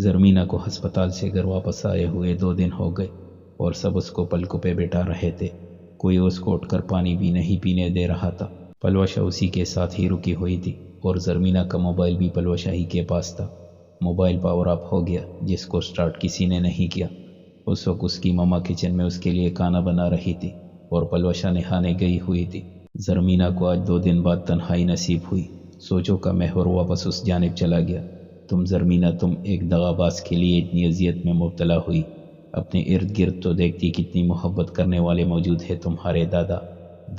زرمینہ کو ہسپتال سے گھر واپس آئے ہوئے 2 دن ہو گئے اور سب اس کو پلکوں پہ بٹھا رہے تھے، کوئی اس کو اٹھ کر پانی بھی نہیں پینے دے رہا تھا۔ پلوشہ اسی کے ساتھ ہی رکی ہوئی تھی اور زرمینہ کا موبائل بھی پلوشہ ہی کے پاس تھا۔ موبائل پاور اپ ہو گیا جس کو سٹارٹ کسی نے نہیں کیا۔ اس وقت اس کی ماما کچن میں اس کے لیے کھانا بنا رہی تھی اور پلوشہ نہانے گئی ہوئی تھی۔ زرمینہ کو آج 2 دن بعد تنہائی نصیب ہوئی۔ سوچوں کا محور واپس اس جانب چلا گیا۔ تم زرمینہ، تم ایک دغا باز کے لیے اتنی اذیت میں مبتلا ہوئی۔ اپنے ارد گرد تو دیکھتی کتنی محبت کرنے والے موجود ہیں، تمہارے دادا،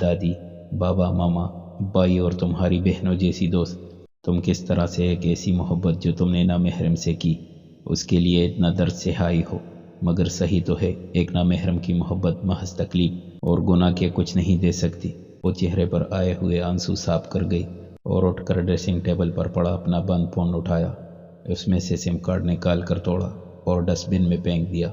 دادی، بابا، ماما، بھائی اور تمہاری بہنوں جیسی دوست۔ تم کس طرح سے ایک ایسی محبت جو تم نے نامحرم سے کی، اس کے لیے اتنا درد سہائی ہو؟ مگر صحیح تو ہے، ایک نامحرم کی محبت محض تکلیف اور گناہ کے کچھ نہیں دے سکتی۔ وہ چہرے پر آئے ہوئے آنسو صاف کر گئی اور اٹھ کر ڈریسنگ ٹیبل پر پڑا اپنا بند فون اٹھایا، اس میں سے سم کارڈ نکال کر توڑا اور ڈسٹ بن میں پھینک دیا۔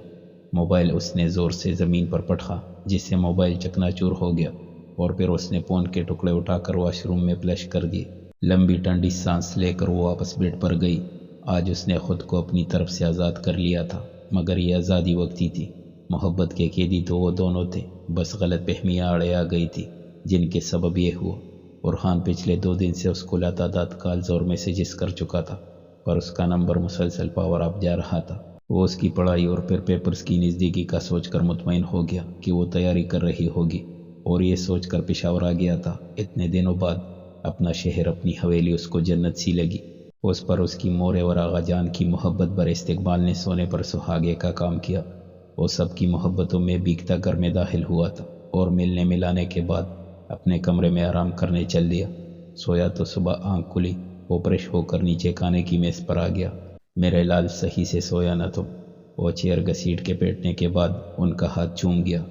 موبائل اس نے زور سے زمین پر پٹخا جس سے موبائل چکنا چور ہو گیا اور پھر اس نے فون کے ٹکڑے اٹھا کر واش روم میں فلش کر دیے۔ لمبی ٹھنڈی سانس لے کر وہ واپس بیڈ پر گئی۔ آج اس نے خود کو اپنی طرف سے آزاد کر لیا تھا، مگر یہ آزادی وقتی تھی۔ محبت کے قیدی تو وہ دونوں تھے، بس غلط فہمیاں آڑے آ گئی تھی جن کے سبب یہ ہوا۔ برہان پچھلے 2 دن سے اس کو لاتعداد کالز اور میسیجز کر چکا تھا، پر اس کا نمبر مسلسل پاور اپ جا رہا تھا۔ وہ اس کی پڑھائی اور پھر پیپرز کی نزدیکی کا سوچ کر مطمئن ہو گیا کہ وہ تیاری کر رہی ہوگی، اور یہ سوچ کر پشاور آ گیا تھا۔ اتنے دنوں بعد اپنا شہر، اپنی حویلی اس کو جنت سی لگی۔ اس پر اس کی مورے اور آغا جان کی محبت بر استقبال نے سونے پر سہاگے کا کام کیا۔ وہ سب کی محبتوں میں بیکتا گھر میں داخل ہوا تھا اور ملنے ملانے کے بعد اپنے کمرے میں آرام کرنے چل دیا۔ سویا تو صبح آنکھ کھلی، وہ فریش ہو کر نیچے کھانے کی میز پر آ گیا۔ میرے لال، صحیح سے سویا نہ تم؟ وہ چیئر گھسیٹ کے بیٹھنے کے بعد ان کا ہاتھ چوم گیا۔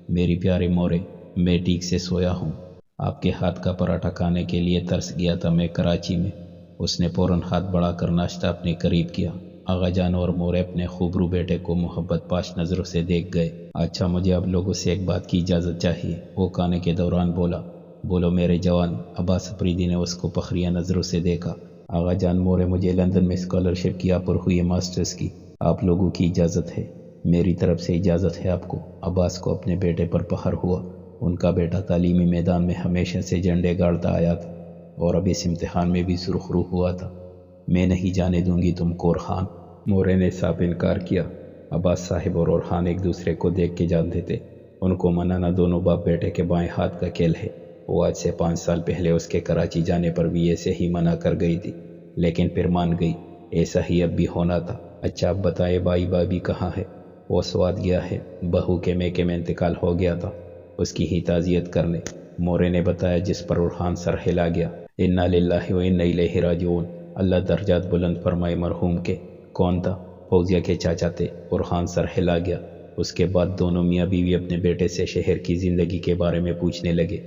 میری پیارے مورے، میں ٹھیک سے سویا ہوں۔ آپ کے ہاتھ کا پراٹھا کھانے کے لیے ترس گیا تھا میں کراچی میں۔ اس نے فوراً ہاتھ بڑھا کر ناشتہ اپنے قریب کیا۔ آغا جان اور مورے اپنے خوبرو بیٹے کو محبت پاش نظروں سے دیکھ گئے۔ اچھا، مجھے آپ لوگوں سے ایک بات کی اجازت چاہیے، وہ کھانے کے دوران بولا۔ بولو میرے جوان۔ عباس افریدی نے اس کو فخریہ نظروں سے دیکھا۔ آغا جان مورے، مجھے لندن میں اسکالرشپ کی آفر ہوئی ہے، ماسٹرز کی۔ آپ لوگوں کی اجازت ہے؟ میری طرف سے اجازت ہے آپ کو۔ عباس کو اپنے بیٹے پر فخر ہوا۔ ان کا بیٹا تعلیمی میدان میں ہمیشہ سے جھنڈے گاڑتا آیا تھا اور اب اس امتحان میں بھی سرخرو ہوا تھا۔ میں نہیں جانے دوں گی تم کو، اورحان۔ مورے نے صاف انکار کیا۔ عباس صاحب اور اورحان ایک دوسرے کو دیکھ کے جانتے تھے، ان کو منانا دونوں باپ بیٹے کے بائیں ہاتھ کا کھیل ہے۔ وہ آج سے 5 سال پہلے اس کے کراچی جانے پر بھی ایسے ہی منع کر گئی تھی، لیکن پھر مان گئی۔ ایسا ہی اب بھی ہونا تھا۔ اچھا اب بتائے، بھائی بھابھی کہاں ہے؟ وہ سوات گیا ہے، بہو کے میکے میں انتقال ہو گیا تھا، اس کی ہی تعزیت کرنے، مورے نے بتایا، جس پر اورحان سر ہلا گیا۔ انا للہ و انا الیہ راجعون۔ اللہ درجات بلند فرمائے مرحوم کے۔ کون تھا؟ فوزیہ کے چاچا تھے۔ اورحان سر ہلا گیا۔ اس کے بعد دونوں میاں بیوی اپنے بیٹے سے شہر کی زندگی کے بارے میں پوچھنے لگے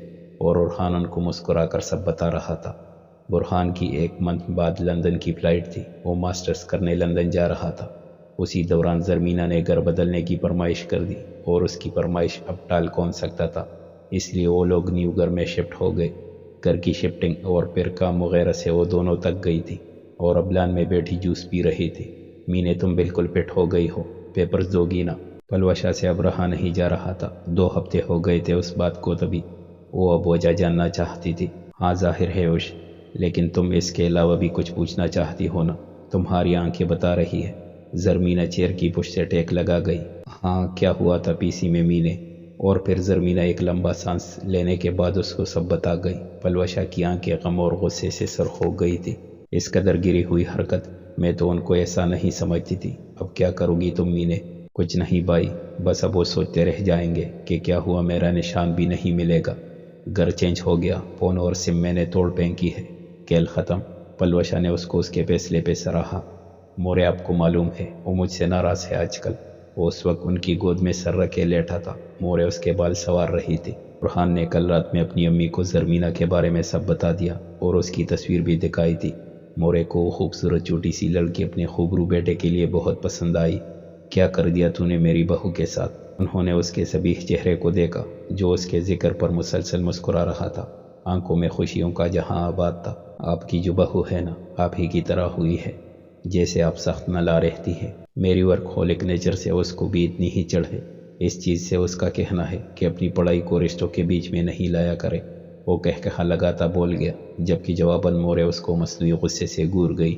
اور اورحان ان کو مسکرا کر سب بتا رہا تھا۔ برہان کی 1 منتھ بعد لندن کی فلائٹ تھی، وہ ماسٹرز کرنے لندن جا رہا تھا۔ اسی دوران زرمینہ نے گھر بدلنے کی فرمائش کر دی اور اس کی فرمائش اب ٹال کون سکتا تھا، اس لیے وہ لوگ نیو گھر میں شفٹ ہو گئے۔ گھر کی شفٹنگ اور پھر کام وغیرہ سے وہ دونوں تک گئی تھی اور اب لان میں بیٹھی جوس پی رہی تھی۔ مینے، تم بالکل فٹ ہو گئی ہو، پیپرز دو گی نا؟ پلوشہ سے اب رہا نہیں جا رہا تھا۔ 2 ہفتے ہو گئے تھے اس بات کو، تبھی وہ اب وجہ جاننا چاہتی تھی۔ ہاں ظاہر ہے اوش، لیکن تم اس کے علاوہ بھی کچھ پوچھنا چاہتی ہو نا؟ تمہاری آنکھیں بتا رہی ہے۔ زرمینہ چیئر کی پشت سے ٹیک لگا گئی۔ ہاں، کیا ہوا تھا پی سی میں مینے؟ اور پھر زرمینہ ایک لمبا سانس لینے کے بعد اس کو سب بتا گئی۔ پلوشہ کی آنکھیں غم اور غصے سے سرخ ہو گئی تھی۔ اس قدر گری ہوئی حرکت، میں تو ان کو ایسا نہیں سمجھتی تھی۔ اب کیا کرو گی تم مینے؟ کچھ نہیں بھائی، بس اب وہ سوچتے رہ جائیں گے کہ کیا ہوا، میرا نشان بھی نہیں ملے گا۔ گھر چینج ہو گیا، فون اور سم میں نے توڑ پھینکی ہے، کھیل ختم۔ پلوشہ نے اس کو اس کے فیصلے پہ سراہا۔ مورے، آپ کو معلوم ہے وہ مجھ سے ناراض ہے آج کل۔ وہ اس وقت ان کی گود میں سر رکھے لیٹا تھا، مورے اس کے بال سوار رہی تھی۔ برہان نے کل رات میں اپنی امی کو زرمینہ کے بارے میں سب بتا دیا اور اس کی تصویر بھی دکھائی تھی۔ مورے کو وہ خوبصورت چھوٹی سی لڑکی اپنے خوبرو بیٹے کے لیے بہت پسند آئی۔ کیا کر دیا تو نے میری بہو کے ساتھ؟ انہوں نے اس کے صبیح چہرے کو دیکھا جو اس کے ذکر پر مسلسل مسکرا رہا تھا، آنکھوں میں خوشیوں کا جہاں آباد تھا۔ آپ کی جو بہو ہے نا، آپ ہی کی طرح ہوئی ہے، جیسے آپ سخت نہ لا رہتی ہیں۔ میری ورک ہولک نیچر سے اس کو بھی اتنی ہی چڑھ ہے۔ اس چیز سے اس کا کہنا ہے کہ اپنی پڑھائی کو رشتوں کے بیچ میں نہیں لایا کرے۔ وہ کہا لگاتا بول گیا، جبکہ جواباً مورے اس کو مصنوعی غصے سے گور گئی۔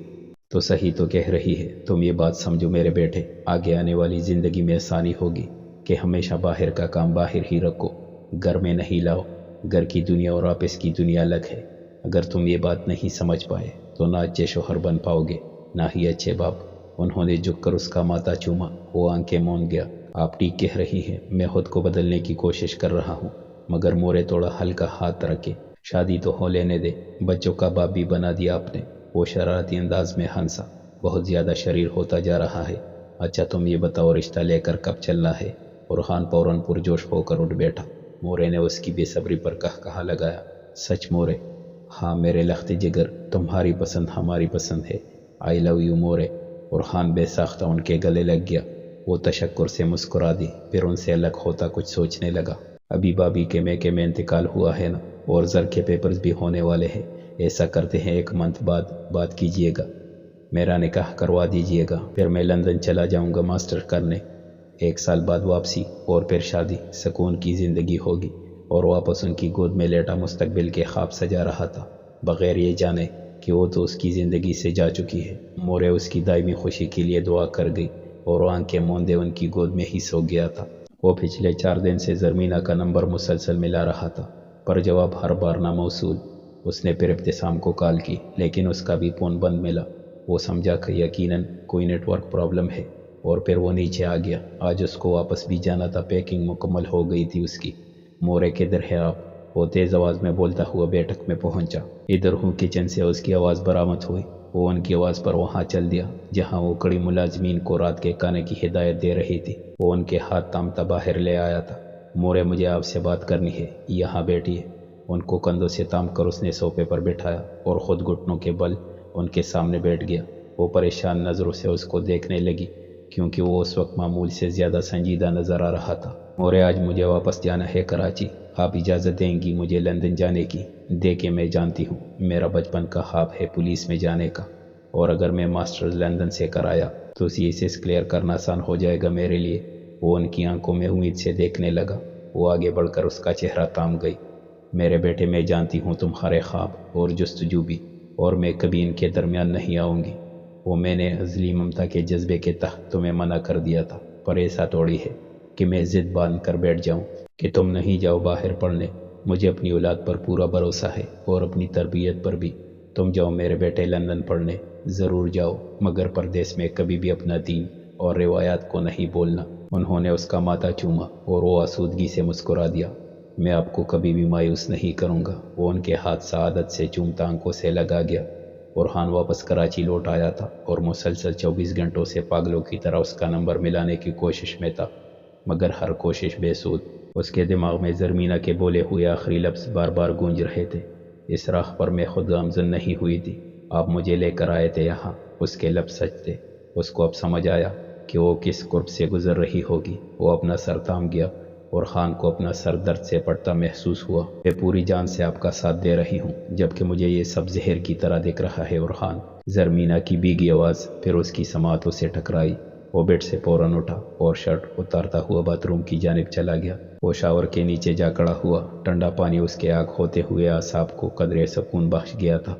تو صحیح تو کہہ رہی ہے، تم یہ بات سمجھو میرے بیٹے، آگے آنے والی زندگی میں آسانی ہوگی کہ ہمیشہ باہر کا کام باہر ہی رکھو، گھر میں نہیں لاؤ۔ گھر کی دنیا اور آپس کی دنیا الگ ہے۔ اگر تم یہ بات نہیں سمجھ پائے تو نہ اچھے شوہر بن پاؤ گے، نہ ہی اچھے باپ۔ انہوں نے جھک کر اس کا ماتھا چوما۔ وہ آنکھیں موند گیا۔ آپ ٹھیک کہہ رہی ہیں، میں خود کو بدلنے کی کوشش کر رہا ہوں، مگر مورے تھوڑا ہلکا ہاتھ رکھے۔ شادی تو ہو لینے دے، بچوں کا باپ بھی بنا دیا آپ نے۔ وہ شرارتی انداز میں ہنسا۔ بہت زیادہ شریر ہوتا جا رہا ہے۔ اچھا تم یہ بتاؤ رشتہ لے کر کب چلنا ہے؟ اورحان فوراً پرجوش ہو کر اٹھ بیٹھا۔ مورے نے اس کی بے صبری پر کہا لگایا، سچ مورے؟ ہاں میرے لخت جگر، تمہاری پسند ہماری پسند ہے۔ آئی لو یو مورے۔ اورحان بے ساختہ ان کے گلے لگ گیا۔ وہ تشکر سے مسکرا دی، پھر ان سے الگ ہوتا کچھ سوچنے لگا۔ ابھی بابی کے میکے میں انتقال ہوا ہے نا، اور زر کے پیپرز بھی ہونے والے ہیں۔ ایسا کرتے ہیں 1 منتھ بعد بات کیجئے گا، میرا نکاح کروا دیجئے گا، پھر میں لندن چلا جاؤں گا ماسٹر کرنے۔ 1 سال بعد واپسی، اور پھر شادی، سکون کی زندگی ہوگی۔ اور واپس ان کی گود میں لیٹا مستقبل کے خواب سجا رہا تھا، بغیر یہ جانے کہ وہ تو اس کی زندگی سے جا چکی ہے۔ مورے اس کی دائمی خوشی کے لیے دعا کر گئی، اور وہ آنکھیں موندے ان کی گود میں ہی سو گیا تھا۔ وہ پچھلے 4 دن سے زرمینہ کا نمبر مسلسل ملا رہا تھا، پر جواب ہر بار ناموصول۔ اس نے پھر ابتسام کو کال کی، لیکن اس کا بھی فون بند ملا۔ وہ سمجھا کہ یقیناً کوئی نیٹ ورک پرابلم ہے، اور پھر وہ نیچے آ گیا۔ آج اس کو واپس بھی جانا تھا، پیکنگ مکمل ہو گئی تھی اس کی۔ مورے کدھر ہے آپ؟ وہ تیز آواز میں بولتا ہوا بیٹھک میں پہنچا۔ ادھر ہوں کچن سے اس کی آواز برآمد ہوئی۔ وہ ان کی آواز پر وہاں چل دیا جہاں وہ کڑی ملازمین کو رات کے کھانے کی ہدایت دے رہی تھی۔ وہ ان کے ہاتھ تامتا باہر لے آیا تھا۔ مورے مجھے آپ سے بات کرنی ہے، یہاں بیٹھیے۔ ان کو کندھوں سے تام کر اس نے صوفے پر بٹھایا اور خود گھٹنوں کے بل ان کے سامنے بیٹھ گیا۔ وہ پریشان نظروں سے اس کو دیکھنے لگی، کیونکہ وہ اس وقت معمول سے زیادہ سنجیدہ نظر آ رہا تھا۔ مورے آج مجھے واپس جانا ہے کراچی، آپ اجازت دیں گی مجھے لندن جانے کی؟ دیکھیں میں جانتی ہوں میرا بچپن کا خواب ہے پولیس میں جانے کا، اور اگر میں ماسٹرز لندن سے کرایا تو سیسز کلیئر کرنا آسان ہو جائے گا میرے لیے۔ وہ ان کی آنکھوں میں امید سے دیکھنے لگا۔ وہ آگے بڑھ کر اس کا چہرہ تام گئی۔ میرے بیٹے میں جانتی ہوں تمہارے خواب اور جستجو بھی، اور میں کبھی ان کے درمیان نہیں آؤں گی۔ وہ میں نے ازلی ممتا کے جذبے کے تحت تمہیں منع کر دیا تھا، پر ایسا توڑی ہے کہ میں ضد باندھ کر بیٹھ جاؤں کہ تم نہیں جاؤ باہر پڑھنے۔ مجھے اپنی اولاد پر پورا بھروسہ ہے، اور اپنی تربیت پر بھی۔ تم جاؤ میرے بیٹے لندن پڑھنے، ضرور جاؤ، مگر پردیس میں کبھی بھی اپنا دین اور روایات کو نہیں بولنا۔ انہوں نے اس کا ماتھا چوما اور وہ آسودگی سے مسکرا دیا۔ میں آپ کو کبھی بھی مایوس نہیں کروں گا۔ وہ ان کے ہاتھ سعادت سے چومتا آنکھوں سے لگا گیا۔ اورحان واپس کراچی لوٹ آیا تھا، اور مسلسل 24 گھنٹوں سے پاگلوں کی طرح اس کا نمبر ملانے کی کوشش میں تھا، مگر ہر کوشش بے سود۔ اس کے دماغ میں زرمینہ کے بولے ہوئے آخری لفظ بار بار گونج رہے تھے، اس راہ پر میں خود گامزن نہیں ہوئی تھی، آپ مجھے لے کر آئے تھے یہاں۔ اس کے لفظ سچ تھے۔ اس کو اب سمجھ آیا کہ وہ کس قرب سے گزر رہی ہوگی۔ وہ اپنا سر تھام گیا، اور خان کو اپنا سر درد سے پڑتا محسوس ہوا۔ میں پوری جان سے آپ کا ساتھ دے رہی ہوں، جبکہ مجھے یہ سب زہر کی طرح دکھ رہا ہے اورحان۔ زرمینہ کی بھیگی آواز پھر اس کی سماعتوں سے ٹکرائی۔ وہ بیڈ سے فوراً اٹھا اور شرٹ اتارتا ہوا باتھ روم کی جانب چلا گیا۔ وہ شاور کے نیچے جا کھڑا ہوا۔ ٹھنڈا پانی اس کے آنکھ ہوتے ہوئے اعصاب کو قدرے سکون بخش گیا تھا۔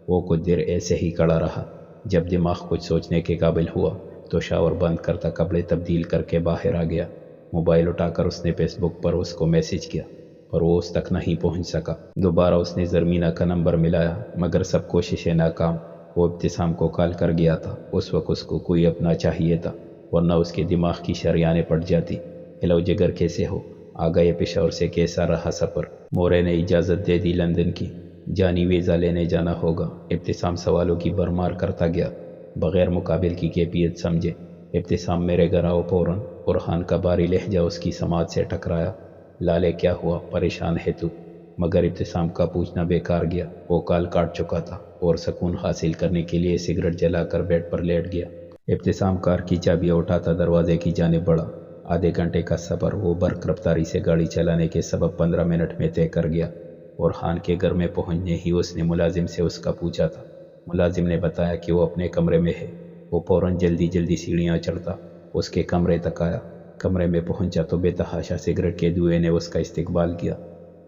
وہ کچھ دیر ایسے ہی کھڑا رہا۔ جب دماغ کچھ سوچنے کے قابل ہوا تو شاور بند کرتا کپڑے تبدیل کر کے باہر آ گیا۔ موبائل اٹھا کر اس نے فیس بک پر اس کو میسج کیا، پر وہ اس تک نہیں پہنچ سکا۔ دوبارہ اس نے زرمینہ کا نمبر ملایا، مگر سب کوششیں ناکام۔ وہ ابتسام کو کال کر گیا تھا۔ اس وقت اس کو کوئی اپنا چاہیے تھا، ورنہ اس کے دماغ کی شریانیں پڑ جاتی۔ ہیلو جگر، کیسے ہو؟ آ گئے پشاور سے؟ کیسا رہا سفر؟ مورے نے اجازت دے دی لندن کی، جانی ویزا لینے جانا ہوگا۔ ابتسام سوالوں کی برمار کرتا گیا، بغیر مقابل کی کیفیت سمجھے۔ ابتسام میرے گھر آؤ فوراً۔ اورحان کا باری لہجہ اس کی سماعت سے ٹکرایا۔ لالے کیا ہوا؟ پریشان ہے تو؟ مگر ابتسام کا پوچھنا بیکار گیا۔ وہ کال کاٹ چکا تھا اور سکون حاصل کرنے کے لیے سگریٹ جلا کر بیڈ پر لیٹ گیا۔ ابتسام کار کی چابیاں اٹھاتا دروازے کی جانب بڑھا۔ آدھے گھنٹے کا سفر وہ برق رفتاری سے گاڑی چلانے کے سبب 15 منٹ میں طے کر گیا۔ اورحان کے گھر میں پہنچنے ہی اس نے ملازم سے اس کا پوچھا تھا۔ ملازم نے بتایا کہ وہ اپنے کمرے میں ہے۔ وہ فوراً جلدی جلدی سیڑھیاں چڑھتا اس کے کمرے تک آیا۔ کمرے میں پہنچا تو بے تحاشا سگریٹ کے دھوئیں نے اس کا استقبال کیا۔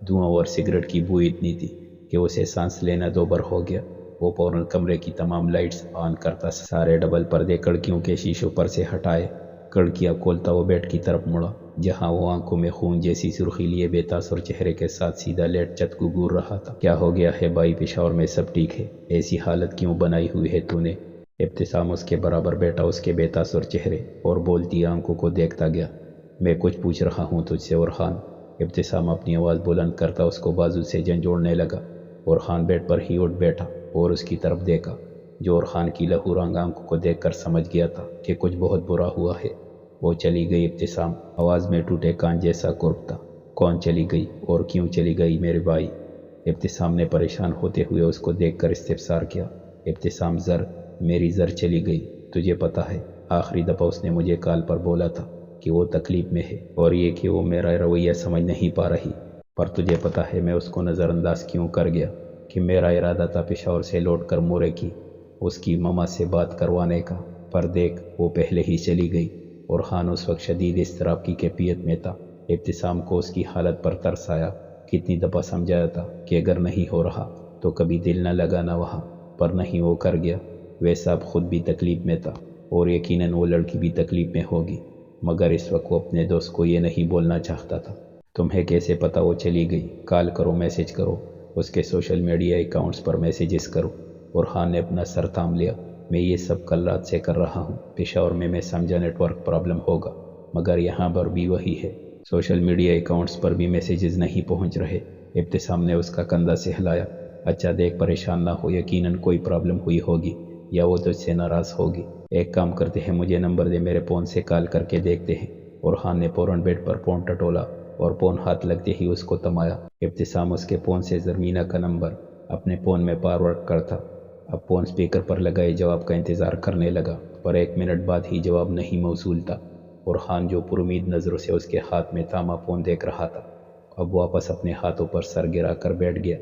دھواں اور سگریٹ کی بو اتنی تھی کہ اسے سانس لینا دوبر ہو گیا۔ وہ فوراً کمرے کی تمام لائٹس آن کرتا، سارے ڈبل پردے کھڑکیوں کے شیشوں پر سے ہٹائے، کھڑکیاں کھولتا وہ بیڈ کی طرف مڑا جہاں وہ آنکھوں میں خون جیسی سرخی لیے بے تاثر چہرے کے ساتھ سیدھا لیٹ چت کو گور رہا تھا۔ کیا ہو گیا ہے بھائی؟ پشاور میں سب ٹھیک ہے؟ ایسی حالت کیوں بنائی ہوئی ہے تو نے؟ ابتسام اس کے برابر بیٹا اس کے بے تاثر چہرے اور بولتی آنکھوں کو دیکھتا گیا۔ میں کچھ پوچھ رہا ہوں تجھ سے اورحان۔ ابتسام اپنی آواز بلند کرتا اس کو بازو سے جھنجھوڑنے لگا۔ اورحان بیڈ پر ہی اٹھ بیٹھا اور اس کی طرف دیکھا، جو اورحان کی لہو رنگ آنکھوں کو دیکھ کر سمجھ گیا تھا کہ کچھ بہت برا ہوا ہے۔ وہ چلی گئی؟ ابتسام آواز میں ٹوٹے کان جیسا کرپ تھا۔ کون چلی گئی اور کیوں چلی گئی میرے بھائی؟ ابتسام نے پریشان ہوتے ہوئے اس کو دیکھ کر استفسار کیا۔ ابتسام میری زر چلی گئی۔ تجھے پتا ہے آخری دفعہ اس نے مجھے کال پر بولا تھا کہ وہ تکلیف میں ہے اور یہ کہ وہ میرا رویہ سمجھ نہیں پا رہی، پر تجھے پتا ہے میں اس کو نظر انداز کیوں کر گیا کہ میرا ارادہ تھا پشاور سے لوٹ کر مورے کی اس کی ماما سے بات کروانے کا، پر دیکھ وہ پہلے ہی چلی گئی۔ اورحان اس وقت شدید اضطراب کی کیفیت میں تھا۔ ابتسام کو اس کی حالت پر ترس آیا۔ کتنی دفعہ سمجھایا تھا کہ اگر نہیں ہو رہا تو کبھی دل نہ لگانا وہاں، پر نہیں، وہ کر گیا۔ ویسا اب خود بھی تکلیف میں تھا اور یقیناً وہ لڑکی بھی تکلیف میں ہوگی، مگر اس وقت وہ اپنے دوست کو یہ نہیں بولنا چاہتا تھا۔ تمہیں کیسے پتا وہ چلی گئی؟ کال کرو، میسج کرو، اس کے سوشل میڈیا اکاؤنٹس پر میسیجز کرو۔ اورحان نے اپنا سر تھام لیا۔ میں یہ سب کل رات سے کر رہا ہوں۔ پشاور میں سمجھا نیٹ ورک پرابلم ہوگا، مگر یہاں پر بھی وہی ہے، سوشل میڈیا اکاؤنٹس پر بھی میسیجز نہیں پہنچ رہے۔ ابتسام نے اس کا کندھا سے ہلایا۔ اچھا دیکھ، پریشان نہ ہو، یقیناً کوئی پرابلم ہوئی ہوگی یا وہ تجھ سے ناراض ہوگی۔ ایک کام کرتے ہیں، مجھے نمبر دے، میرے فون سے کال کر کے دیکھتے ہیں۔ اورحان نے فوراً بیڈ پر فون ٹٹولا اور فون ہاتھ لگتے ہی اس کو تھمایا۔ ابتسام اس کے فون سے زرمینہ کا نمبر اپنے فون میں فارورڈ کرتا۔ اب فون اسپیکر پر لگائے جواب کا انتظار کرنے لگا، پر 1 منٹ بعد ہی جواب نہیں موصول تھا۔ اورحان جو پر امید نظروں سے اس کے ہاتھ میں تھاما فون دیکھ رہا تھا، اب واپس اپنے ہاتھوں پر سر گرا کر بیٹھ گیا۔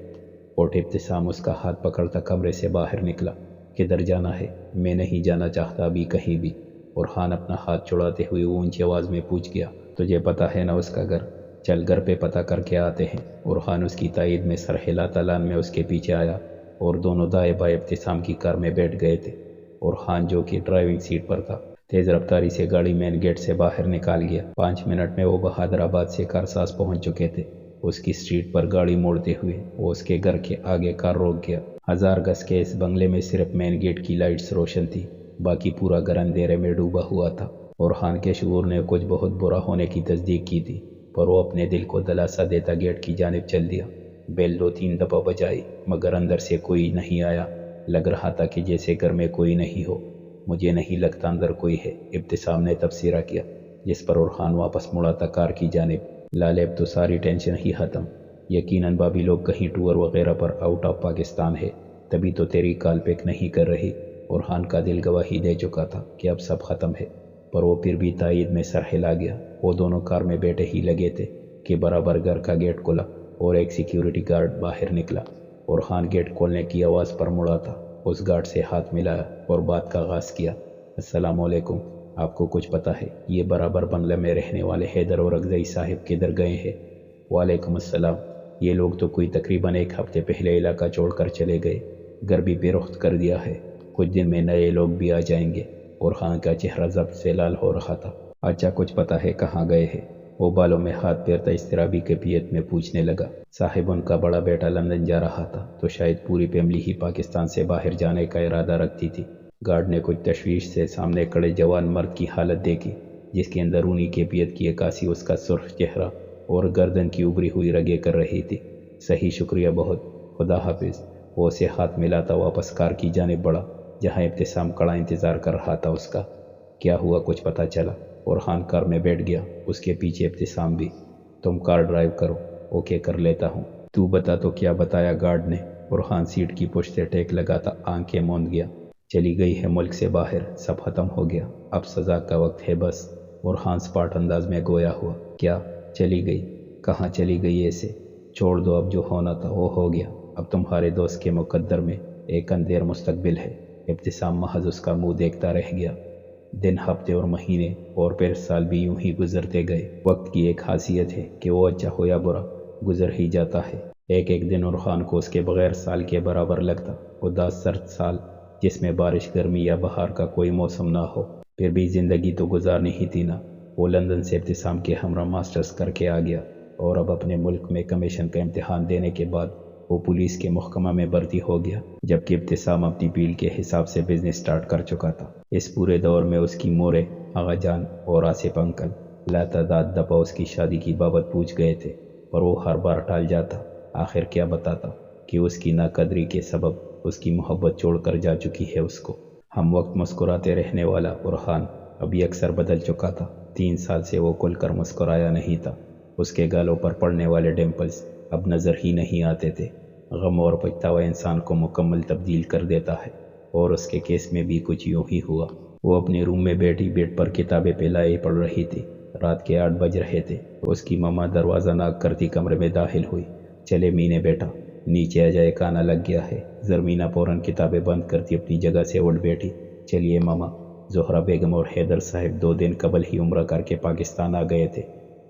اور ابتسام اس کا ہاتھ پکڑتا کمرے سے باہر نکلا۔ کدھر جانا ہے؟ میں نہیں جانا چاہتا ابھی کہیں بھی۔ اورحان اپنا ہاتھ چھڑاتے ہوئے اونچی آواز میں پوچھ گیا، تجھے پتا ہے نا اس کا گھر؟ چل گھر پہ پتہ کر کے آتے ہیں۔ اورحان اس کی تائید میں سر ہلاتا لان میں اس کے پیچھے آیا اور دونوں دائیں بائیں ابتسام کی کار میں بیٹھ گئے تھے۔ اورحان جو کہ ڈرائیونگ سیٹ پر تھا تیز رفتاری سے گاڑی مین گیٹ سے باہر نکال گیا۔ 5 منٹ میں وہ بہادر آباد سے کارساز پہنچ چکے تھے۔ اس کی اسٹریٹ پر گاڑی موڑتے ہوئے وہ اس کے گھر کے آگے کار روک گیا۔ 1000 گز کے اس بنگلے میں صرف مین گیٹ کی لائٹس روشن تھی، باقی پورا گھر اندھیرے میں ڈوبا ہوا تھا۔ اورحان کے شعور نے کچھ بہت برا ہونے کی تصدیق کی تھی، پر وہ اپنے دل کو دلاسا دیتا گیٹ کی جانب چل دیا۔ بیل 2-3 دفعہ بجائی، مگر اندر سے کوئی نہیں آیا۔ لگ رہا تھا کہ جیسے گھر میں کوئی نہیں ہو۔ مجھے نہیں لگتا اندر کوئی ہے، ابتسام نے تبصرہ کیا، جس پر اورحان واپس مڑا تھا کار کی جانب۔ لالے اب تو ساری ٹینشن ہی ختم، یقیناً بھابھی لوگ کہیں ٹور وغیرہ پر آؤٹ آف پاکستان ہے، تبھی تو تیری کال پک نہیں کر رہی۔ اورحان کا دل گواہی دے چکا تھا کہ اب سب ختم ہے، پر وہ پھر بھی تائید میں سر ہلا گیا۔ وہ دونوں کار میں بیٹھے ہی لگے تھے کہ برابر گھر کا گیٹ کھلا اور ایک سیکیورٹی گارڈ باہر نکلا۔ اورحان گیٹ کھولنے کی آواز پر مڑا تھا، اس گارڈ سے ہاتھ ملایا اور بات کا آغاز کیا۔ السلام علیکم، آپ کو کچھ پتا ہے یہ برابر بنگلہ میں رہنے والے حیدر اور اکزئی صاحب کدھر گئے ہیں؟ وعلیکم السلام، یہ لوگ تو کوئی تقریباً 1 ہفتے پہلے علاقہ چھوڑ کر چلے گئے، گھر بھی فروخت کر دیا ہے، کچھ دن میں نئے لوگ بھی آ جائیں گے۔ اورحان کا چہرہ ضبط سے لال ہو رہا تھا۔ اچھا کچھ پتا ہے کہاں گئے ہیں؟ وہ بالوں میں ہاتھ پھیرتا اضطرابی کیفیت میں پوچھنے لگا۔ صاحب ان کا بڑا بیٹا لندن جا رہا تھا، تو شاید پوری فیملی ہی پاکستان سے باہر جانے کا ارادہ رکھتی تھی۔ گارڈ نے کچھ تشویش سے سامنے کھڑے جوان مرد کی حالت دیکھی، جس کے اندرونی کیفیت کی عکاسی اس کا سرخ چہرہ اور گردن کی ابری ہوئی رگیں کر رہی تھی۔ صحیح، شکریہ بہت، خدا حافظ۔ وہ اسے ہاتھ ملاتا واپس کار کی جانب بڑھا، جہاں ابتسام کڑا انتظار کر رہا تھا اس کا۔ کیا ہوا، کچھ پتا چلا؟ اورحان کار میں بیٹھ گیا، اس کے پیچھے ابتسام بھی۔ تم کار ڈرائیو کرو، اوکے کر لیتا ہوں۔ تو بتا تو کیا بتایا گارڈ نے؟ اورحان سیٹ کی پشت سے ٹیک لگاتا آنکھیں موند گیا۔ چلی گئی ہے ملک سے باہر، سب ختم ہو گیا، اب سزا کا وقت ہے بس۔ اورحان سپاٹ انداز میں گویا ہوا۔ کیا چلی گئی؟ کہاں چلی گئی ایسے؟ چھوڑ دو، اب جو ہونا تھا وہ ہو گیا، اب تمہارے دوست کے مقدر میں ایک اندھیر مستقبل ہے۔ ابتسام محض اس کا منہ دیکھتا رہ گیا۔ دن، ہفتے اور مہینے اور پھر سال بھی یوں ہی گزرتے گئے۔ وقت کی ایک خاصیت ہے کہ وہ اچھا ہو یا برا گزر ہی جاتا ہے۔ ایک دن عرفان کو اس کے بغیر سال کے برابر لگتا، اداس سرد سال جس میں بارش، گرمی یا بہار کا کوئی موسم نہ ہو۔ پھر بھی زندگی تو گزارنی ہی تھی نا۔ وہ لندن سے ابتسام کے ہمراہ ماسٹرز کر کے آ گیا اور اب اپنے ملک میں کمیشن کا امتحان دینے کے بعد وہ پولیس کے محکمہ میں بھرتی ہو گیا، جبکہ ابتسام اپنی بیل کے حساب سے بزنس سٹارٹ کر چکا تھا۔ اس پورے دور میں اس کی مورے، آغا جان اور آصف انکل لاتعداد دفعہ اس کی شادی کی بابت پوچھ گئے تھے، اور وہ ہر بار ٹال جاتا۔ آخر کیا بتاتا کہ اس کی ناقدری کے سبب اس کی محبت چھوڑ کر جا چکی ہے اس کو۔ ہم وقت مسکراتے رہنے والا برہان ابھی اکثر بدل چکا تھا۔ 3 سال سے وہ کھل کر مسکرایا نہیں تھا۔ اس کے گالوں پر پڑنے والے ڈمپلز اب نظر ہی نہیں آتے تھے۔ غم اور پچھتاوا انسان کو مکمل تبدیل کر دیتا ہے، اور اس کے کیس میں بھی کچھ یوں ہی ہوا۔ وہ اپنے روم میں بیٹھی بیڈ پر کتابیں پھیلائے پڑھ رہی تھی۔ رات کے 8 بج رہے تھے۔ اس کی ماما دروازہ ناک کرتی کمرے میں داخل ہوئی۔ چلے مینے بیٹا، نیچے آ جائے، کھانا لگ گیا ہے۔ زرمینہ فوراً کتابیں بند کرتی اپنی جگہ سے اٹھ بیٹھی۔ چلیے ماما، زہرہ بیگم اور حیدر صاحب 2 دن قبل ہی عمرہ کر کے پاکستان آ گئے تھے۔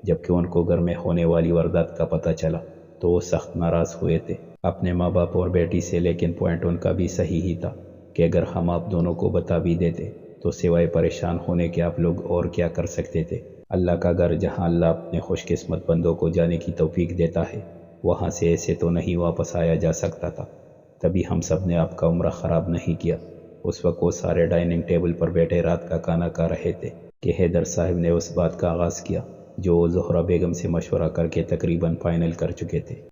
جبکہ ان کو گھر میں ہونے والی واردات کا پتہ چلا تو وہ سخت ناراض ہوئے تھے اپنے ماں باپ اور بیٹی سے، لیکن پوائنٹ ان کا بھی صحیح ہی تھا کہ اگر ہم آپ دونوں کو بتا بھی دیتے تو سوائے پریشان ہونے کے آپ لوگ اور کیا کر سکتے تھے۔ اللہ کا گھر، جہاں اللہ اپنے خوش قسمت بندوں کو جانے کی توفیق دیتا ہے، وہاں سے ایسے تو نہیں واپس آیا جا سکتا تھا۔ تبھی ہم سب نے آپ کا عمرہ خراب نہیں کیا۔ اس وقت وہ سارے ڈائننگ ٹیبل پر بیٹھے رات کا کھانا کھا رہے تھے کہ حیدر صاحب نے اس بات کا آغاز کیا جو وہ زہرہ بیگم سے مشورہ کر کے تقریباً فائنل کر چکے تھے۔